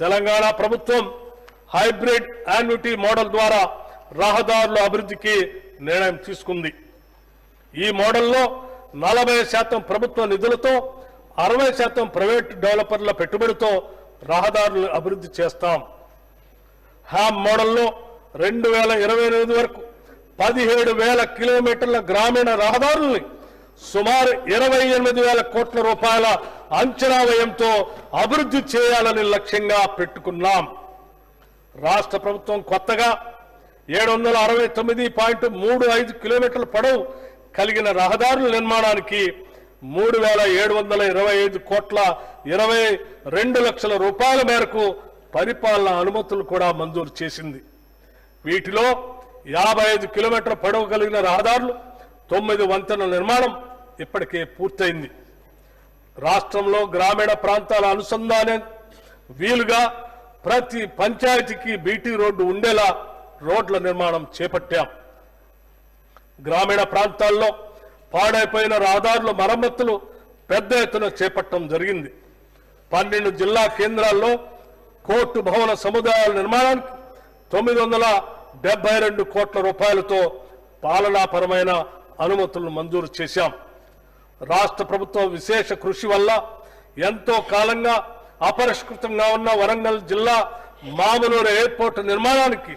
తెలంగాణ ప్రభుత్వం hybrid annuity model ద్వారా రహదారుల అభివృద్ధికి నిర్ణయం తీసుకుంది. ఈ మోడల్లో 40% ప్రభుత్వ నిధులతో 60% ప్రైవేట్ డెవలపర్ల పెట్టుబడితో రహదారులు అభివృద్ధి చేస్తాం. హ్యామ్ మోడల్లో 2028 వరకు 17,000 కిలోమీటర్ల గ్రామీణ రహదారుల్ని సుమారు 28,000 కోట్ల రూపాయల అంచనా వ్యయంతో అభివృద్ధి చేయాలని లక్ష్యంగా పెట్టుకున్నాం. రాష్ట్ర ప్రభుత్వం కొత్తగా 769.35 కిలోమీటర్ల పొడవు కలిగిన రహదారుల నిర్మాణానికి 3,725 కోట్ల 22 లక్షల రూపాయల మేరకు పరిపాలన అనుమతులు కూడా మంజూరు చేసింది. వీటిలో 55 కిలోమీటర్ల పొడవు కలిగిన రహదారులు 9 వంతెనల నిర్మాణం ఇప్పటికే పూర్తయింది. రాష్ట్రంలో గ్రామీణ ప్రాంతాల అనుసంధానం వీలుగా ప్రతి పంచాయతీకి బీటీ రోడ్డు ఉండేలా రోడ్ల నిర్మాణం చేపట్టాం. గ్రామీణ ప్రాంతాల్లో పాడైపోయిన రహదారుల మరమ్మతులు పెద్ద ఎత్తున చేపట్టడం జరిగింది. 12 జిల్లా కేంద్రాల్లో కోర్టు భవన సముదాయాల నిర్మాణానికి 972 కోట్ల రూపాయలతో పాలనాపరమైన అనుమతులను మంజూరు చేశాం. రాష్ట్ర ప్రభుత్వం విశేష కృషి వల్ల ఎంతో కాలంగా అపరిష్కృతంగా ఉన్న వరంగల్ జిల్లా మామనూరు ఎయిర్పోర్టు నిర్మాణానికి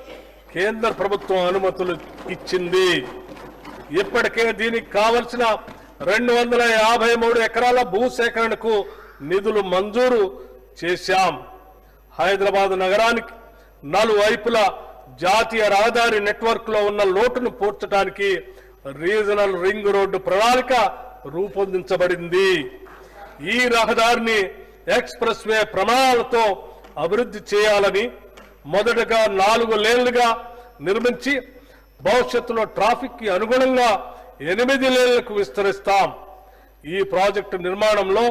కేంద్ర ప్రభుత్వం అనుమతులు ఇచ్చింది. ఇప్పటికే దీనికి కావలసిన 253 ఎకరాల భూసేకరణకు నిధులు మంజూరు చేశాం. హైదరాబాద్ నగరానికి నలువైపులా జాతీయ రహదారి నెట్వర్క్ లో ఉన్న లోటును పూడ్చడానికి రీజనల్ రింగ్ రోడ్డు ప్రణాళిక రూపొందించబడింది. ఈ రహదారిని ఎక్స్ప్రెస్ వే ప్రమాణాలతో అభివృద్ధి చేయాలని మొదటగా 4 లేన్లుగా నిర్మించి భవిష్యత్తులో ట్రాఫిక్ కి అనుగుణంగా 8 లేన్లకు విస్తరిస్తాం. ఈ ప్రాజెక్టు నిర్మాణంలో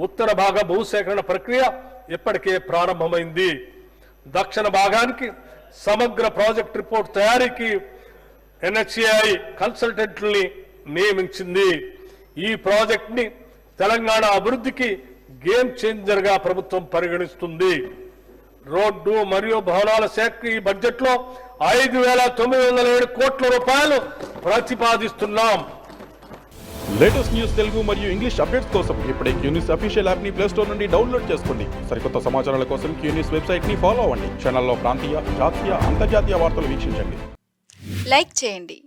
ఉత్తర భాగ భూసేకరణ ప్రక్రియ ఇప్పటికే ప్రారంభమైంది. దక్షిణ భాగానికి సమగ్ర ప్రాజెక్ట్ రిపోర్ట్ తయారీకి NHAI కన్సల్టెంట్లని నియమించింది. ఈ ప్రాజెక్ట్ ని తెలంగాణ అభివృద్ధికి గేమ్ చేంజర్ గా ప్రభుత్వం పరిగణిస్తుంది. రోడ్డు మరియు భవనాల శాఖ ఈ బడ్జెట్ లో 5,907 కోట్ల రూపాయలు ప్రతిపాదిస్తున్నాం. లేటెస్ట్ న్యూస్ తెలుగు మరియు ఇంగ్లీష్ అప్డేట్స్ కోసం ఇప్పుడే క్యూన్యూస్ అఫీషియల్ యాప్ ని ప్లే స్టోర్ నుండి డౌన్లోడ్ చేసుకోండి. సరికొత్త సమాచారాల కోసం క్యూన్యూస్ వెబ్సైట్ ని ఫాలో అవ్వండి. ఛానల్లో ప్రాంతీయ, జాతీయ, అంతర్జాతీయ వార్తలు వీక్షించండి. లైక్ చేయండి,